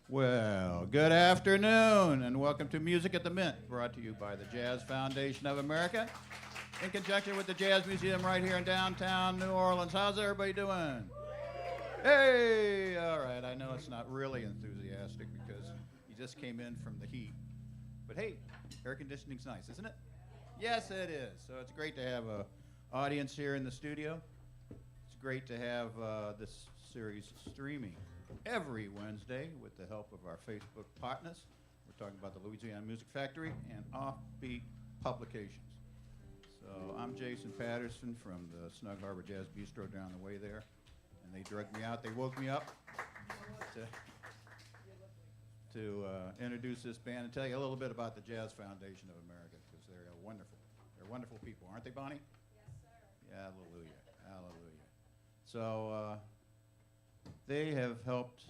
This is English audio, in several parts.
Well, good afternoon, and welcome to Music at the Mint, brought to you by the Jazz Foundation of America, in conjunction with the Jazz Museum right here in downtown New Orleans. How's everybody doing? Hey! All right, I know it's not really enthusiastic because you just came in from the heat. But hey, air conditioning's nice, isn't it? Yes, it is. So it's great to have an audience here in the studio. It's great to have this series streaming every Wednesday with the help of our Facebook partners. We're talking about the Louisiana Music Factory and Offbeat Publications. So I'm Jason Patterson from the Snug Harbor Jazz Bistro down the way there. And they drugged me out. They woke me up to introduce this band and tell you a little bit about the Jazz Foundation of America, because they're wonderful people, aren't they, Bonnie? Yes, sir. Yeah, hallelujah, hallelujah. So they have helped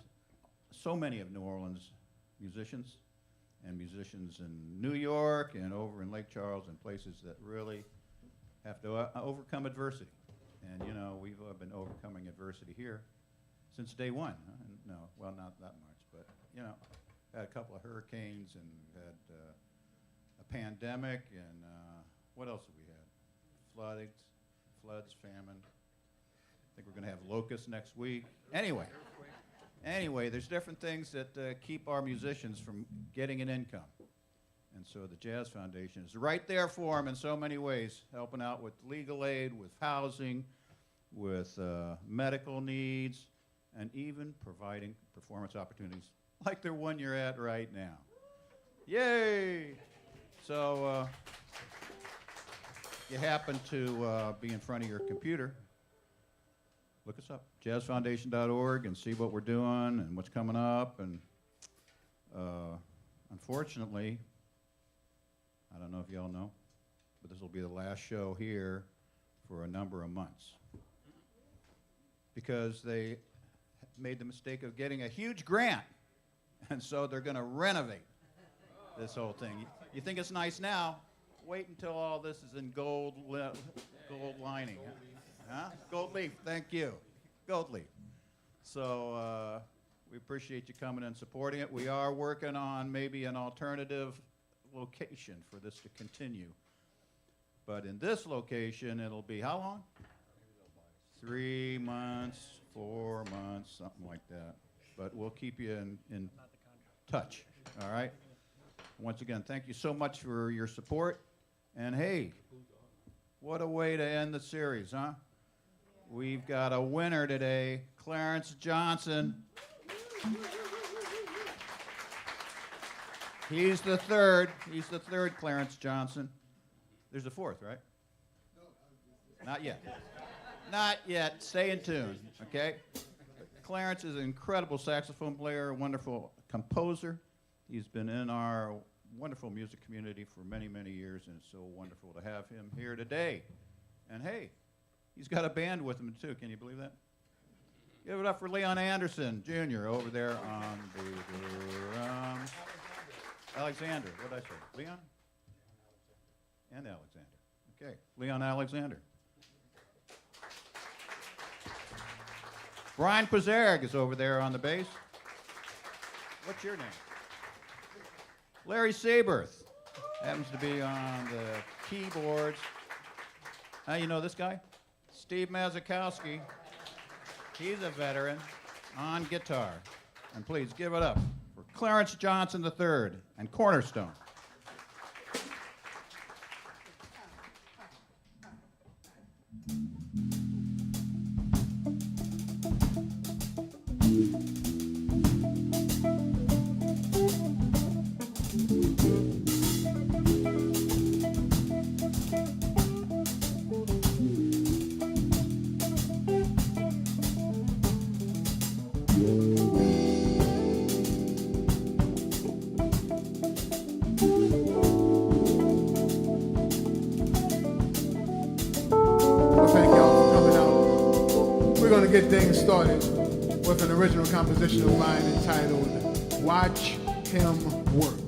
so many of New Orleans musicians and musicians in New York and over in Lake Charles and places that really have to overcome adversity. And, you know, we've been overcoming adversity here since day one. No, well, not that much, but, you know, had a couple of hurricanes and we've had a pandemic and what else have we had? Floods, famine. I think we're going to have locusts next week. Anyway, there's different things that keep our musicians from getting an income. And so the Jazz Foundation is right there for them in so many ways, helping out with legal aid, with housing, with medical needs, and even providing performance opportunities like the one you're at right now. Yay! So you happen to be in front of your computer, look us up, jazzfoundation.org, and see what we're doing and what's coming up. And unfortunately, I don't know if y'all know, but this will be the last show here for a number of months because they made the mistake of getting a huge grant, and so they're going to renovate this whole thing. You think it's nice now? Wait until all this is in gold lining. Huh? Gold leaf, thank you. Gold leaf. So we appreciate you coming and supporting it. We are working on maybe an alternative location for this to continue. But in this location, it'll be how long? 3 months, 4 months, something like that. But we'll keep you in touch, all right? Once again, thank you so much for your support. And hey, what a way to end the series, huh? We've got a winner today, Clarence Johnson. He's the third Clarence Johnson. There's a fourth, right? Not yet. Not yet. Stay in tune, okay? Clarence is an incredible saxophone player, a wonderful composer. He's been in our wonderful music community for many, many years, and it's so wonderful to have him here today. And hey, he's got a band with him, too. Can you believe that? Give it up for Leon Anderson, Jr., over there on the drums. Alexander. What did I say? Leon? And Alexander. Okay. Leon Alexander. Brian Quazarek is over there on the bass. What's your name? Larry Saberth happens to be on the keyboards. How you know this guy? Steve Mazakowski. He's a veteran on guitar. And please give it up for Clarence Johnson III and Cornerstone. Get things started with an original composition of mine entitled Watch Him Work.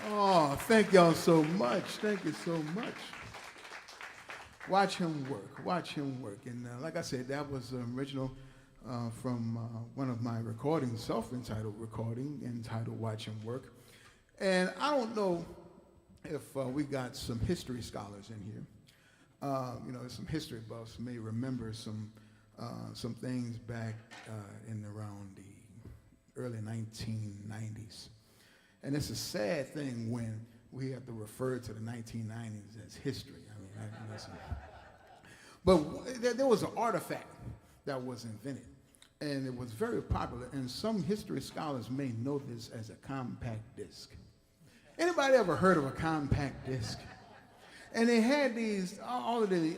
Oh, thank y'all so much. Thank you so much. Watch him work. Watch him work. And like I said, that was original from one of my recordings, self-entitled recording, entitled Watch Him Work. And I don't know if we got some history scholars in here. You know, some history buffs may remember some things back in around the early 1990s. And it's a sad thing when we have to refer to the 1990s as history. I mean, but there was an artifact that was invented, and it was very popular, and some history scholars may know this as a compact disc. Anybody ever heard of a compact disc? And they had these, all of these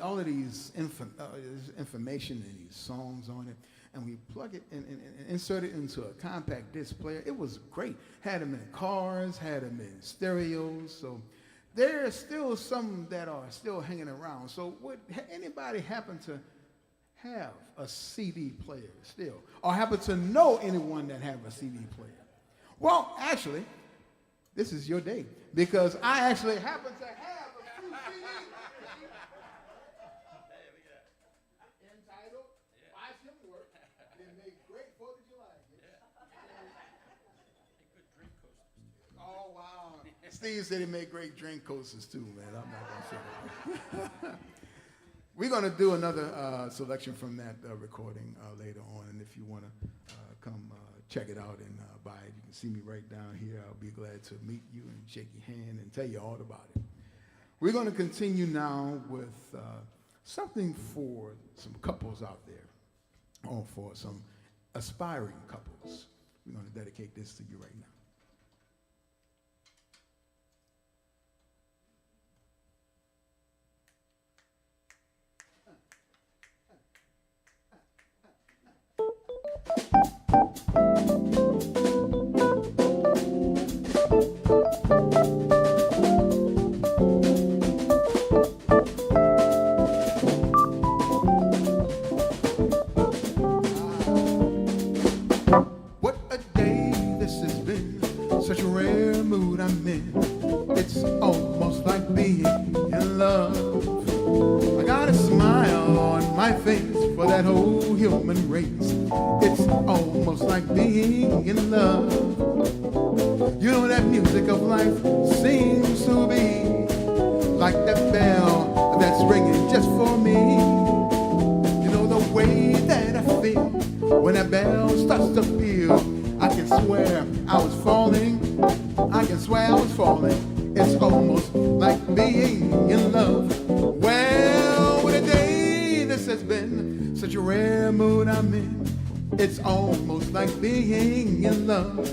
information and these songs on it, and we plug it and insert it into a compact disc player. It was great. Had them in cars, had them in stereos. So there are still some that are still hanging around. So would anybody happen to have a CD player still? Or happen to know anyone that have a CD player? Well, actually, this is your day, because I actually happen to have a few CDs. Entitled Watch Him Work. They make great 4th of July gifts. Oh, wow. Steve said he made great drink coasters too, man. I'm not going to say that. We're going to do another selection from that recording later on, and if you want to come check it out and buy it, you can see me right down here. I'll be glad to meet you and shake your hand and tell you all about it. We're going to continue now with something for some couples out there, or for some aspiring couples. We're going to dedicate this to you right now. What a day this has been, such a rare mood I'm in. It's almost like being in love. I got a smile on my face for that whole human race. It's almost like being in love. You know, that music of life seems to be like that bell that's ringing just for me. You know, the way that I feel when that bell starts to peal, I can swear I was falling. I can swear I was falling. It's almost like being in love. Well, what a day this has been, such a rare mood I'm in. It's almost like being in love.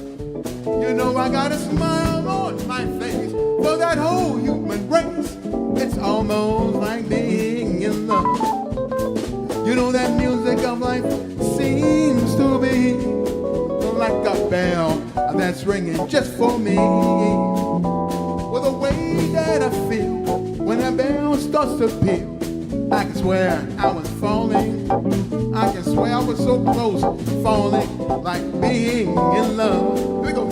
You know, I got a smile on my face for that whole human race. It's almost like being in love. You know, that music of life seems to be like a bell that's ringing just for me. Well, the way that I feel when that bell starts to peal, I can swear I was falling. I can swear I was so close, falling, like being in love. Here we go.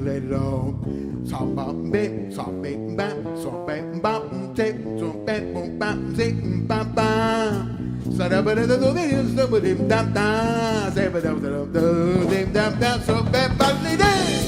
Let it all. boom, bam, zing, bam, bam. So da ba da da do this, da ba dim, dam, dam, say ba da da da dim, dam, dam. So everybody dance.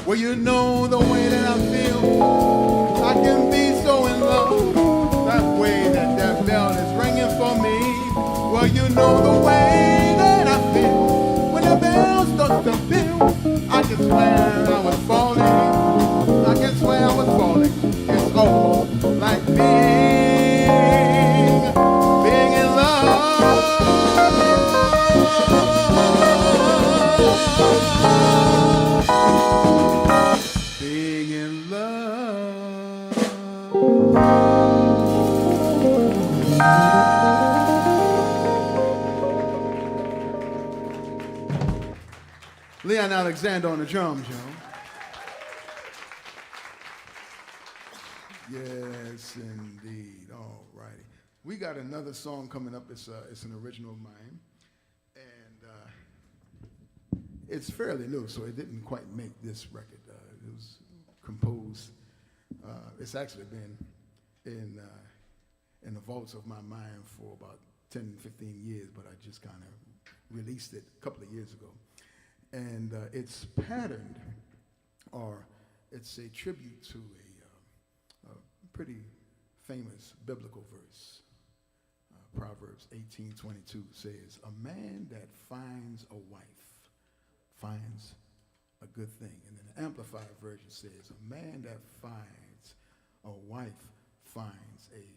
Well, you know the way that I feel. I can be so in love. That way that bell is ringing for me. Well, you know the way that I feel. When the bell starts to peal, I can swear I was falling. I can swear I was falling. It's all like being in love. Being in love. Leon Alexander on the drums, y'all. Yes, indeed. All righty. We got another song coming up. It's an original of mine. And it's fairly new, so it didn't quite make this record. It was composed. It's actually been in the vaults of my mind for about 10, 15 years, but I just kind of released it a couple of years ago. And it's patterned, or it's a tribute to a pretty famous biblical verse. Proverbs 18:22 says, "A man that finds a wife finds a good thing." And then the Amplified version says, "A man that finds a wife finds a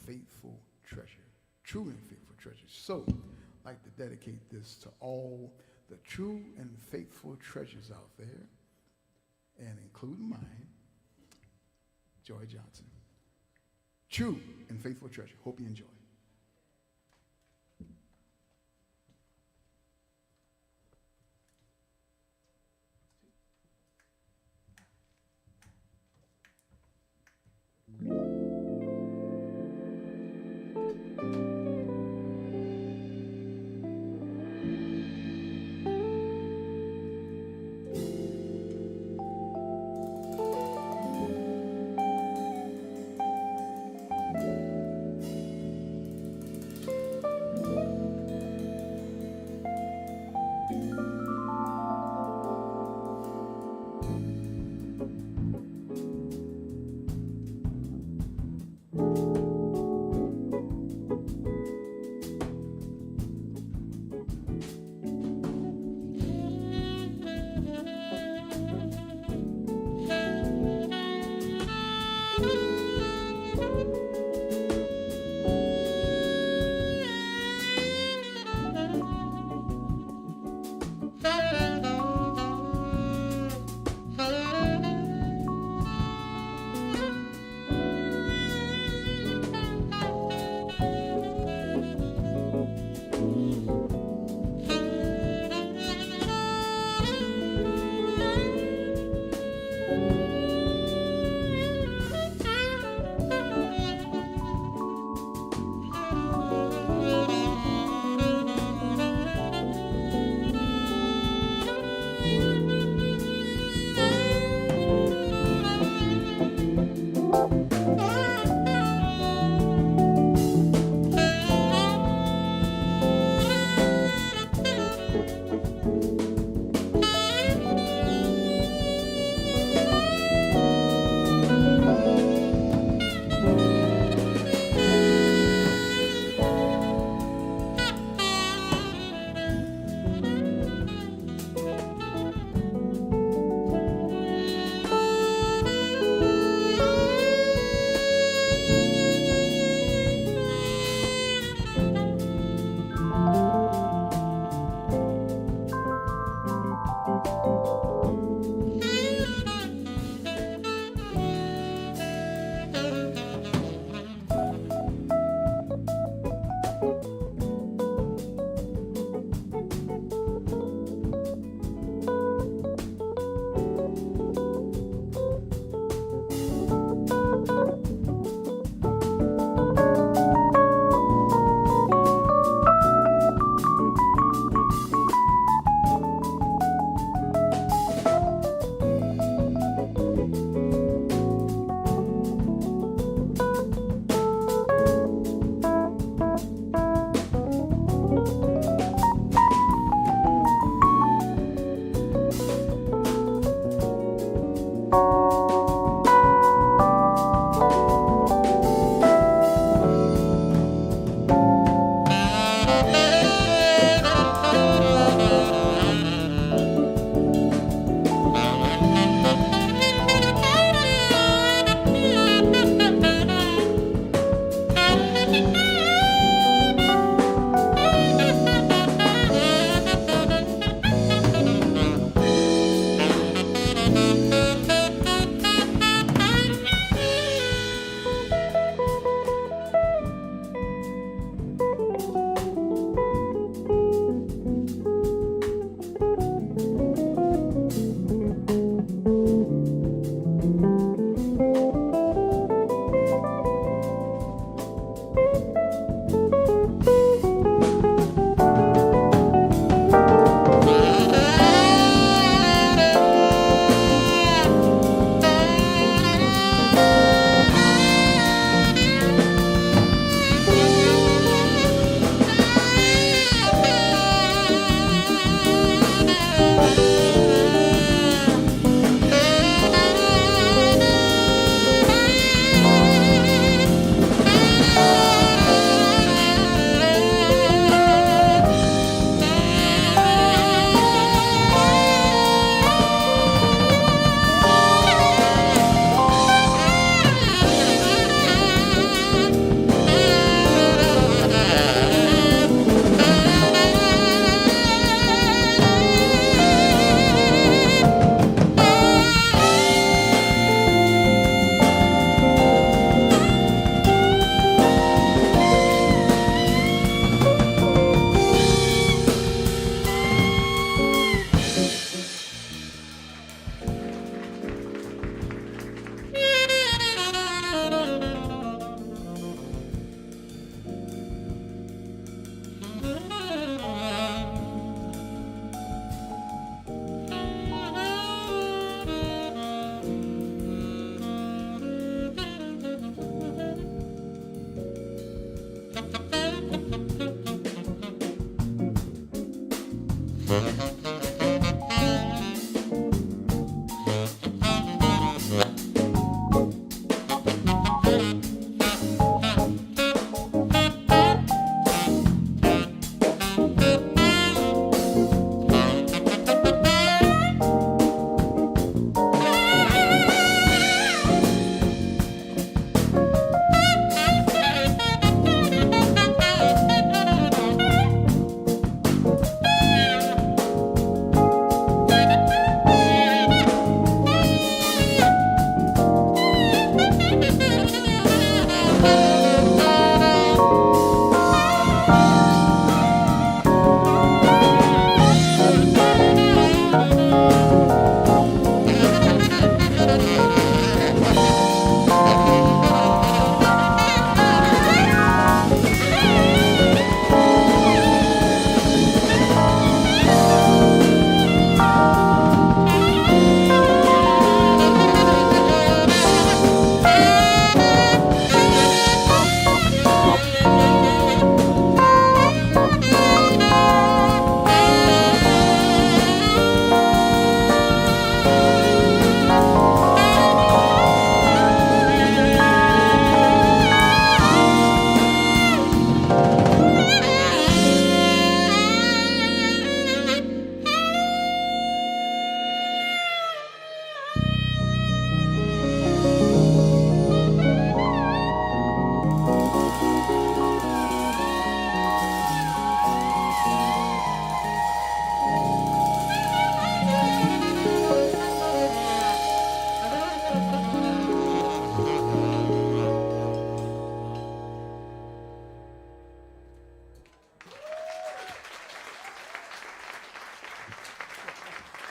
faithful treasure, true and faithful treasure." So I'd like to dedicate this to all the true and faithful treasures out there, and including mine, Joy Johnson. True and faithful treasure. Hope you enjoy.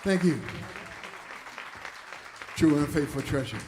Thank you. True and faithful treasure.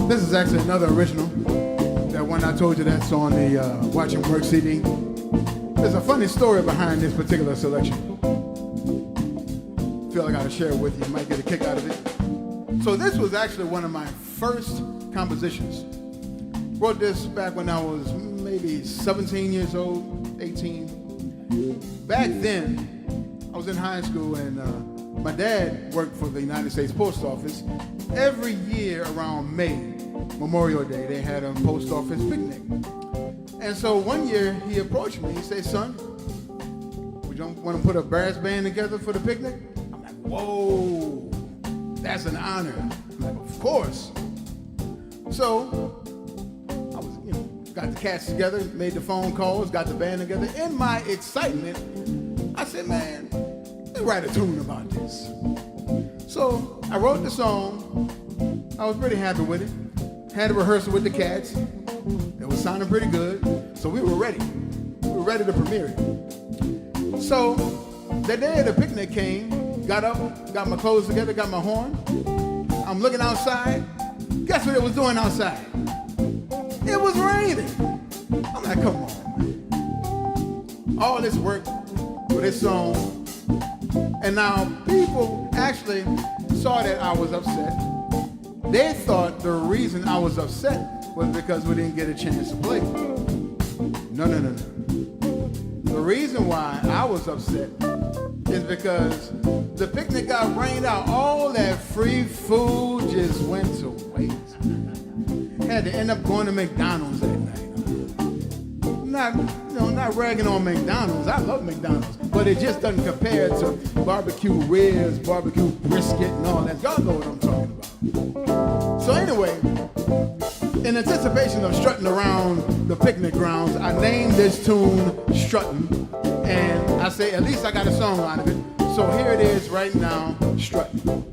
This is actually another original. That one I told you that's on the Watch and Work CD. There's a funny story behind this particular selection. Feel like I gotta share it with you. You might get a kick out of it. So this was actually one of my first compositions. Wrote this back when I was maybe 17 years old, 18. Back then, I was in high school and my dad worked for the United States Post Office. Every year around May, Memorial Day, they had a post office picnic. And so one year he approached me, he said, son, would you want to put a brass band together for the picnic? I'm like, whoa, that's an honor. I'm like, of course. So I was, got the cats together, made the phone calls, got the band together. In my excitement, I said, man, let's write a tune about this. So I wrote the song. I was pretty happy with it. Had a rehearsal with the cats. It was sounding pretty good. So we were ready. We were ready to premiere it. So the day of the picnic came, got up, got my clothes together, got my horn. I'm looking outside. Guess what it was doing outside? It was raining. I'm like, come on, man. All this work for this song. And now people actually saw that I was upset. They thought the reason I was upset was because we didn't get a chance to play. No. The reason why I was upset is because the picnic got rained out. All that free food just went to waste. Had to end up going to McDonald's that night. Not ragging on McDonald's. I love McDonald's, but it just doesn't compare to barbecue ribs, barbecue brisket, and all that. Y'all know what I'm talking about. So anyway, in anticipation of strutting around the picnic grounds, I named this tune Strutting, and I say at least I got a song out of it. So here it is right now, Strutting.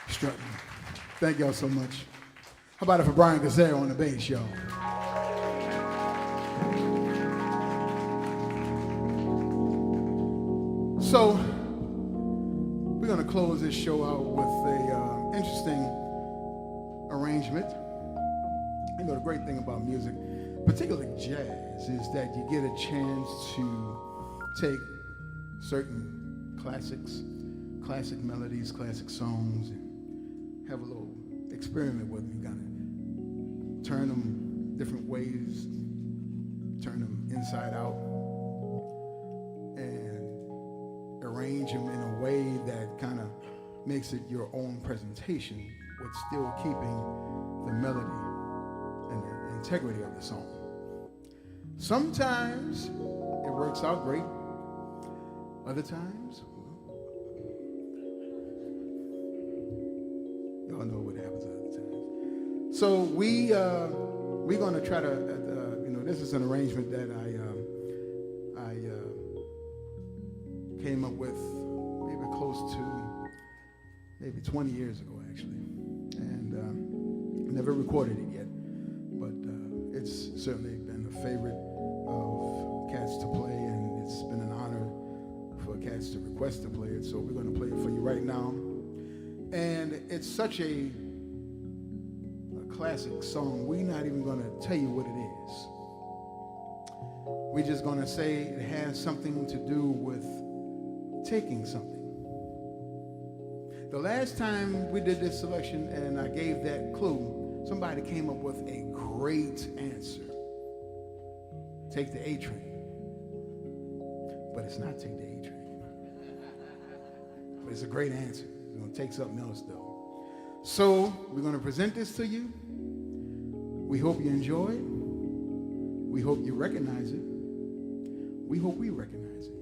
Strutting. Thank y'all so much. How about it for Brian Gazelle on the bass, y'all? So, we're going to close this show out with an interesting arrangement. You know, the great thing about music, particularly jazz, is that you get a chance to take certain classics, classic melodies, classic songs, and have a little experiment with them. You gotta turn them different ways, turn them inside out, and arrange them in a way that kind of makes it your own presentation, but still keeping the melody and the integrity of the song. Sometimes it works out great. Other times, y'all know what happens other times. So we're going to try to, this is an arrangement that I came up with maybe close to maybe 20 years ago, actually, and never recorded it yet, but it's certainly been a favorite of cats to play, and it's been an honor for cats to request to play it. So we're going to play it for you right now, and it's such a classic song. We're not even going to tell you what it is. We're just going to say it has something to do with taking something. The last time we did this selection and I gave that clue, somebody came up with a great answer. take the A train. But it's not take the A train. But it's a great answer. It's going to take something else, though. So we're going to present this to you. We hope you enjoy it. We hope you recognize it. We hope we recognize it.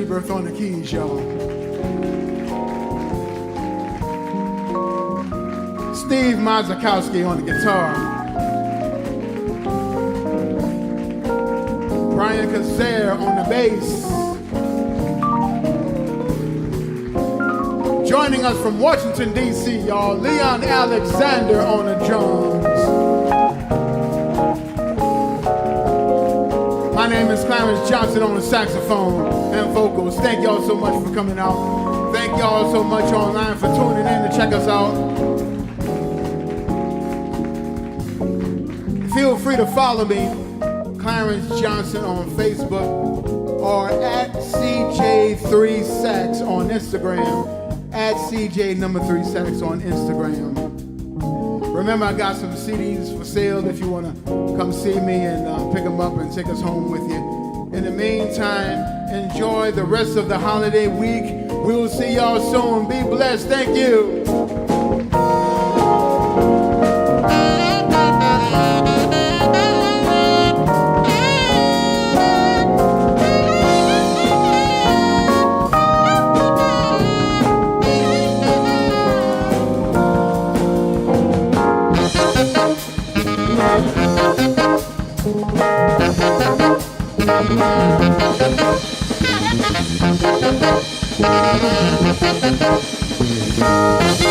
Rebirth on the keys, y'all. Steve Mazakowski on the guitar. Brian Kazare on the bass. Joining us from Washington, D.C., y'all, Leon Alexander on the drums. My name is Clarence Johnson on the saxophone and vocals. Thank y'all so much for coming out. Thank y'all so much online for tuning in to check us out. Feel free to follow me, Clarence Johnson on Facebook, or at CJ3Sax on Instagram, at CJ number 3 Sax on Instagram. Remember, I got some CDs for sale if you want to come see me and pick them up and take us home with you. In the meantime, enjoy the rest of the holiday week. We will see y'all soon. Be blessed. Thank you. Thank you.